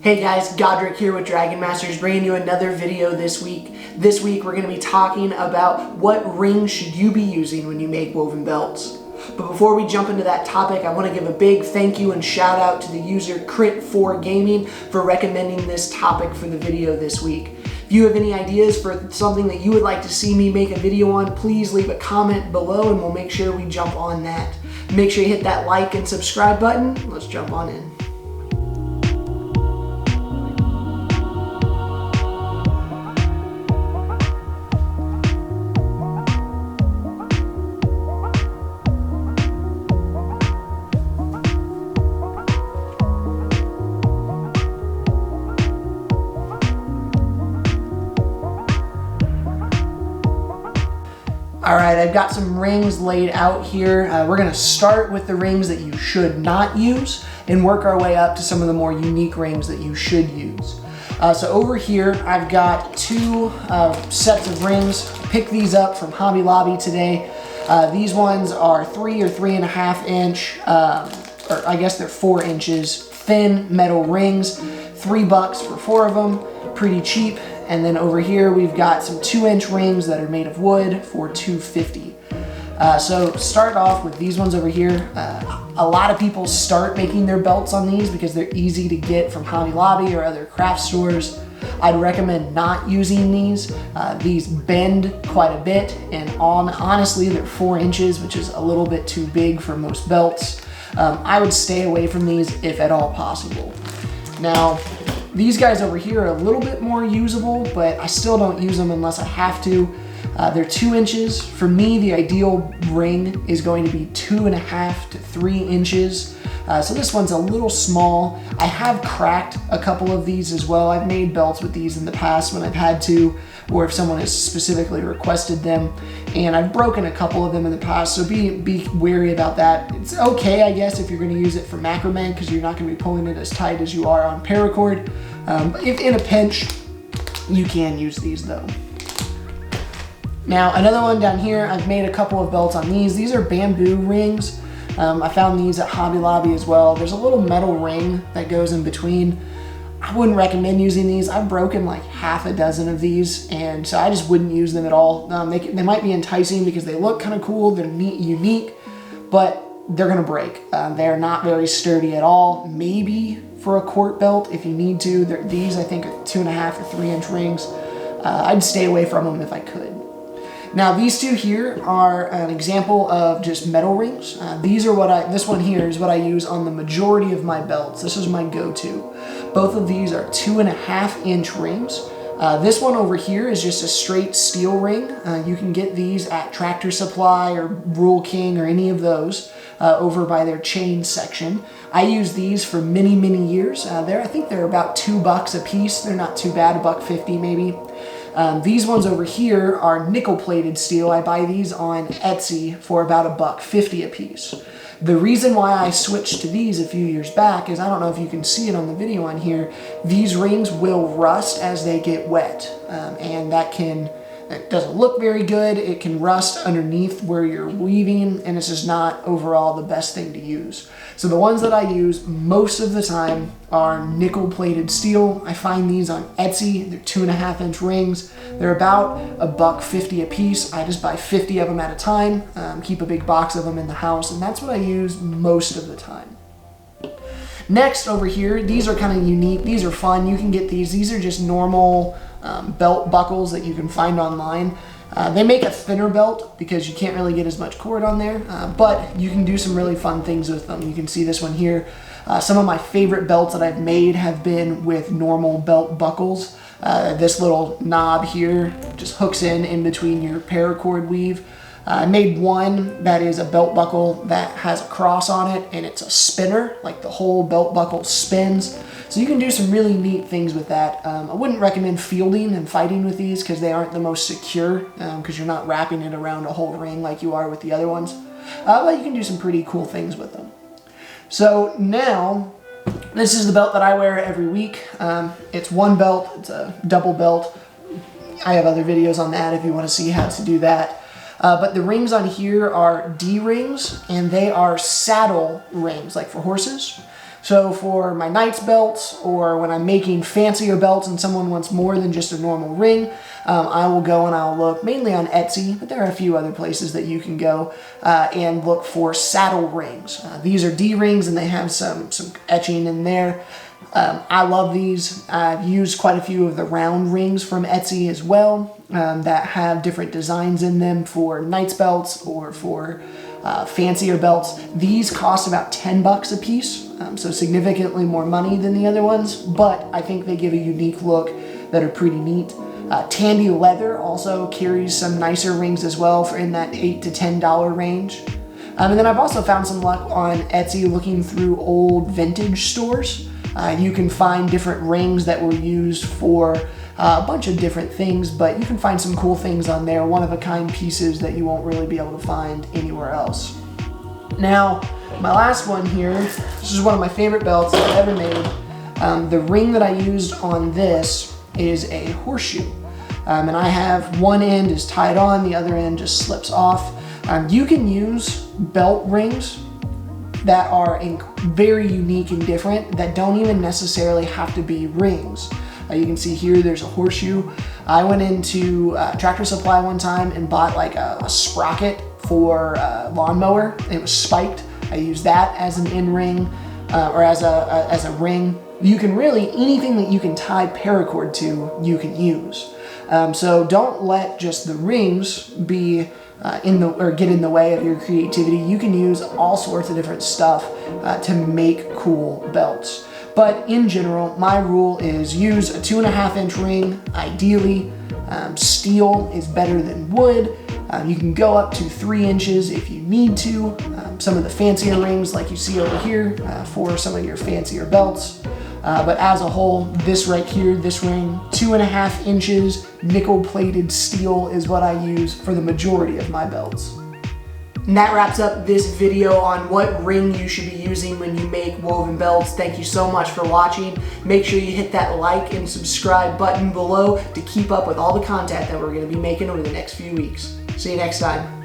Hey guys, Godric here with Dragon Masters, bringing you another video this week. This week we're going to be talking about what rings should you be using when you make woven belts. But before we jump into that topic, I want to give a big thank you and shout out to the user Crit4Gaming for recommending this topic for the video this week. If you have any ideas for something that you would like to see me make a video on, please leave a comment below and we'll make sure we jump on that. Make sure you hit that like and subscribe button. Let's jump on in. Alright, I've got some rings laid out here. We're going to start with the rings that you should not use and work our way up to some of the more unique rings that you should use. So over here, I've got two sets of rings. I picked these up from Hobby Lobby today. These ones are 3 or 3.5 inch, or I guess they're 4 inches, thin metal rings. $3 for 4 of them, pretty cheap. And then over here we've got some 2-inch rings that are made of wood for $2.50. So start off with these ones over here. A lot of people start making their belts on these because they're easy to get from Hobby Lobby or other craft stores. I'd recommend not using these. These bend quite a bit, and honestly they're 4 inches, which is a little bit too big for most belts. I would stay away from these if at all possible. Now, these guys over here are a little bit more usable, but I still don't use them unless I have to. They're 2 inches. For me, the ideal ring is going to be 2.5 to 3 inches. So this one's a little small. I have cracked a couple of these as well. I've made belts with these in the past when I've had to, or if someone has specifically requested them. And I've broken a couple of them in the past, so be wary about that. It's okay, I guess, if you're going to use it for macramé because you're not going to be pulling it as tight as you are on paracord. But if in a pinch, you can use these though. Now, another one down here, I've made a couple of belts on these. These are bamboo rings. I found these at Hobby Lobby as well. There's a little metal ring that goes in between. I wouldn't recommend using these. I've broken like half a dozen of these, and so I just wouldn't use them at all. They might be enticing because they look kind of cool, they're neat, unique, but they're gonna break. They're not very sturdy at all. Maybe for a quart belt if you need to. These I think are 2.5 or 3 inch rings. I'd stay away from them if I could. Now these two here are an example of just metal rings. This one here is what I use on the majority of my belts. This is my go-to. Both of these are 2.5 inch rings. This one over here is just a straight steel ring. You can get these at Tractor Supply or Rural King or any of those over by their chain section. I use these for many, many years. I think they're about $2 a piece. They're not too bad, $1.50 maybe. These ones over here are nickel-plated steel. I buy these on Etsy for about $1.50 a piece. The reason why I switched to these a few years back is, I don't know if you can see it on the video on here, these rings will rust as they get wet, and it doesn't look very good. It can rust underneath where you're weaving, and it's just not overall the best thing to use. So the ones that I use most of the time are nickel-plated steel. I find these on Etsy. They're 2.5 inch rings. They're about $1.50 a piece. I just buy 50 of them at a time, keep a big box of them in the house, and that's what I use most of the time. Next over here, these are kind of unique. These are fun. You can get these. These are just normal belt buckles that you can find online. They make a thinner belt because you can't really get as much cord on there, but you can do some really fun things with them. You can see this one here. Some of my favorite belts that I've made have been with normal belt buckles. This little knob here just hooks in between your paracord weave. I made one that is a belt buckle that has a cross on it, and it's a spinner, like the whole belt buckle spins. So you can do some really neat things with that. I wouldn't recommend fielding and fighting with these because they aren't the most secure, because you're not wrapping it around a whole ring like you are with the other ones. But you can do some pretty cool things with them. So now, this is the belt that I wear every week. It's one belt, it's a double belt. I have other videos on that if you want to see how to do that. But the rings on here are D rings, and they are saddle rings, like for horses. So for my knight's belts, or when I'm making fancier belts and someone wants more than just a normal ring, I will go and I'll look mainly on Etsy, but there are a few other places that you can go and look for saddle rings. These are D-rings and they have some etching in there. I love these. I've used quite a few of the round rings from Etsy as well that have different designs in them for knight's belts or for fancier belts. These cost about 10 bucks a piece, so significantly more money than the other ones, but I think they give a unique look that are pretty neat. Tandy Leather also carries some nicer rings as well for in that $8 to $10 range. And then I've also found some luck on Etsy looking through old vintage stores. You can find different rings that were used for a bunch of different things, but you can find some cool things on there, one-of-a-kind pieces that you won't really be able to find anywhere else. Now, my last one here, this is one of my favorite belts I've ever made. The ring that I used on this is a horseshoe. And I have one end is tied on, the other end just slips off. You can use belt rings that are very unique and different that don't even necessarily have to be rings. You can see here there's a horseshoe. I went into Tractor Supply one time and bought like a sprocket for a lawnmower. It was spiked. I used that as an end ring or as a ring. You can really, anything that you can tie paracord to, you can use. So don't let just the rings be get in the way of your creativity. You can use all sorts of different stuff to make cool belts. But in general, my rule is use a 2.5 inch ring, ideally. Steel is better than wood. You can go up to 3 inches if you need to. Some of the fancier rings like you see over here for some of your fancier belts. But as a whole, this right here, this ring, 2.5 inches, nickel-plated steel is what I use for the majority of my belts. And that wraps up this video on what ring you should be using when you make woven belts. Thank you so much for watching. Make sure you hit that like and subscribe button below to keep up with all the content that we're going to be making over the next few weeks. See you next time.